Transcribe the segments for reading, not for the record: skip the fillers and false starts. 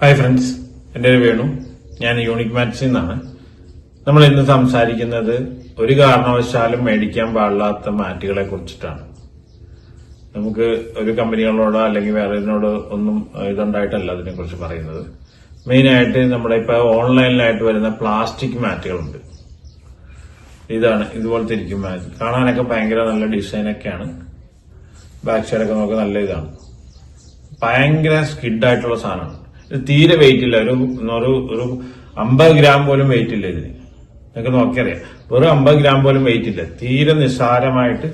Hi friends, എൻ്റെ പേര് വേണു. ഞാൻ യൂണിക് മാറ്റ്സിൽ നിന്നാണ്. നമ്മൾ ഇന്ന് സംസാരിക്കുന്നത് ഒരു കാരണവശാലും മേടിക്കാൻ പാടില്ലാത്ത മാറ്റുകളെ കുറിച്ചിട്ടാണ്. നമുക്ക് ഒരു കമ്പനികളോടോ അല്ലെങ്കിൽ വേറെതിനോട് ഒന്നും ഇതുണ്ടായിട്ടല്ല അതിനെ കുറിച്ച് പറയുന്നത്. മെയിനായിട്ട് നമ്മുടെ ഇപ്പൊ ഓൺലൈനിലായിട്ട് വരുന്ന പ്ലാസ്റ്റിക് മാറ്റുകളുണ്ട്. ഇതാണ്, ഇതുപോലത്തെ ഇരിക്കും മാറ്റ്. കാണാനൊക്കെ ഭയങ്കര നല്ല ഡിസൈനൊക്കെയാണ്. ബാക്ക് സൈഡൊക്കെ നമുക്ക് നല്ല ഇതാണ്. ഭയങ്കര സ്കിഡായിട്ടുള്ള സാധനമാണ്. ഇത് തീരെ വെയിറ്റ് ഇല്ല. ഒരു 50 ഗ്രാം പോലും വെയിറ്റ് ഇല്ല ഇതിന്. നിങ്ങൾക്ക് നോക്കിയറിയാം, വെറും 50 ഗ്രാം പോലും വെയിറ്റ് ഇല്ല. തീരെ നിസ്സാരമായിട്ട്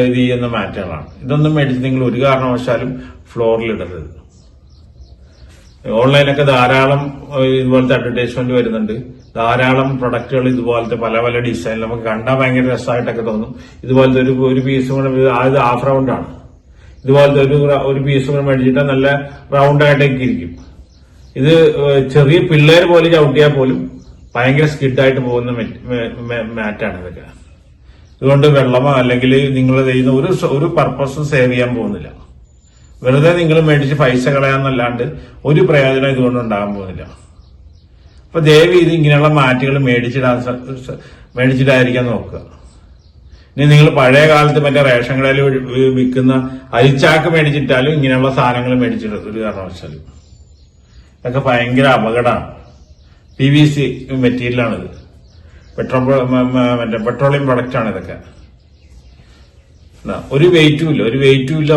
ഇത് ചെയ്യുന്ന മാറ്റുകളാണ്. ഇതൊന്നും മേടിച്ച് നിങ്ങൾ ഒരു കാരണവശാലും ഫ്ലോറിൽ ഇടരുത്. ഓൺലൈനൊക്കെ ധാരാളം ഇതുപോലത്തെ അഡ്വർടൈസ്മെന്റ് വരുന്നുണ്ട്. ധാരാളം പ്രൊഡക്റ്റുകൾ ഇതുപോലത്തെ പല പല ഡിസൈൻ നമുക്ക് കണ്ടാൽ ഭയങ്കര രസമായിട്ടൊക്കെ തോന്നും. ഇതുപോലത്തെ ഒരു പീസും കൂടെ അത് ഹാഫ് റൗണ്ട് ആണ്. ഇതുപോലത്തെ ഒരു പീസും കൂടെ മേടിച്ചിട്ട് നല്ല റൗണ്ട് ആയിട്ടൊക്കെ ഇരിക്കും. ഇത് ചെറിയ പിള്ളേർ പോലെ ചവിട്ടിയാൽ പോലും ഭയങ്കര സ്കിഡായിട്ട് പോകുന്ന മാറ്റാണ് ഇതൊക്കെ. ഇതുകൊണ്ട് വെള്ളമോ അല്ലെങ്കിൽ നിങ്ങൾ ചെയ്യുന്ന ഒരു പർപ്പസും സേവ് ചെയ്യാൻ പോകുന്നില്ല. വെറുതെ നിങ്ങൾ മേടിച്ച് പൈസ കളയാന്നല്ലാണ്ട് ഒരു പ്രയോജനം ഇതുകൊണ്ട് ഉണ്ടാകാൻ പോകുന്നില്ല. അപ്പൊ ദയവ് ഇത് ഇങ്ങനെയുള്ള മാറ്റുകൾ മേടിച്ചിട്ടായിരിക്കാൻ നോക്കുക. ഇനി നിങ്ങൾ പഴയ കാലത്ത് മറ്റേ റേഷൻ കടയിൽ വിൽക്കുന്ന അരിച്ചാക്ക് മേടിച്ചിട്ടാലും ഇങ്ങനെയുള്ള സാധനങ്ങൾ മേടിച്ചിട്ട് ഒരു കാരണവശാലും. ഇതൊക്കെ ഭയങ്കര അപകടമാണ്. PVC മെറ്റീരിയലാണിത്. പെട്രോളിയം പ്രൊഡക്റ്റ് ആണ് ഇതൊക്കെ. ഒരു വെയിറ്റും ഇല്ല,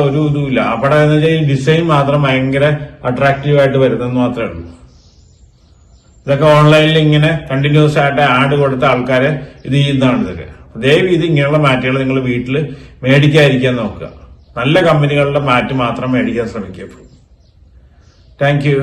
ഒരു ഇതുമില്ല. അവിടെ എന്ന് വെച്ചാൽ ഡിസൈൻ മാത്രം ഭയങ്കര അട്രാക്റ്റീവ് ആയിട്ട് വരുന്നെന്ന് മാത്രമേ ഉള്ളൂ. ഇതൊക്കെ ഓൺലൈനിൽ ഇങ്ങനെ കണ്ടിന്യൂസ് ആയിട്ട് ആഡ് കൊടുത്ത ആൾക്കാരെ ഇത് ചെയ്യുന്നതാണ് ഇതൊക്കെ. ദയവ് ഇത് ഇങ്ങനെയുള്ള മാറ്റുകൾ നിങ്ങൾ വീട്ടിൽ മേടിക്കാതിരിക്കാൻ നോക്കുക. നല്ല കമ്പനികളുടെ മാറ്റ് മാത്രം മേടിക്കാൻ ശ്രമിക്കുക. Thank you.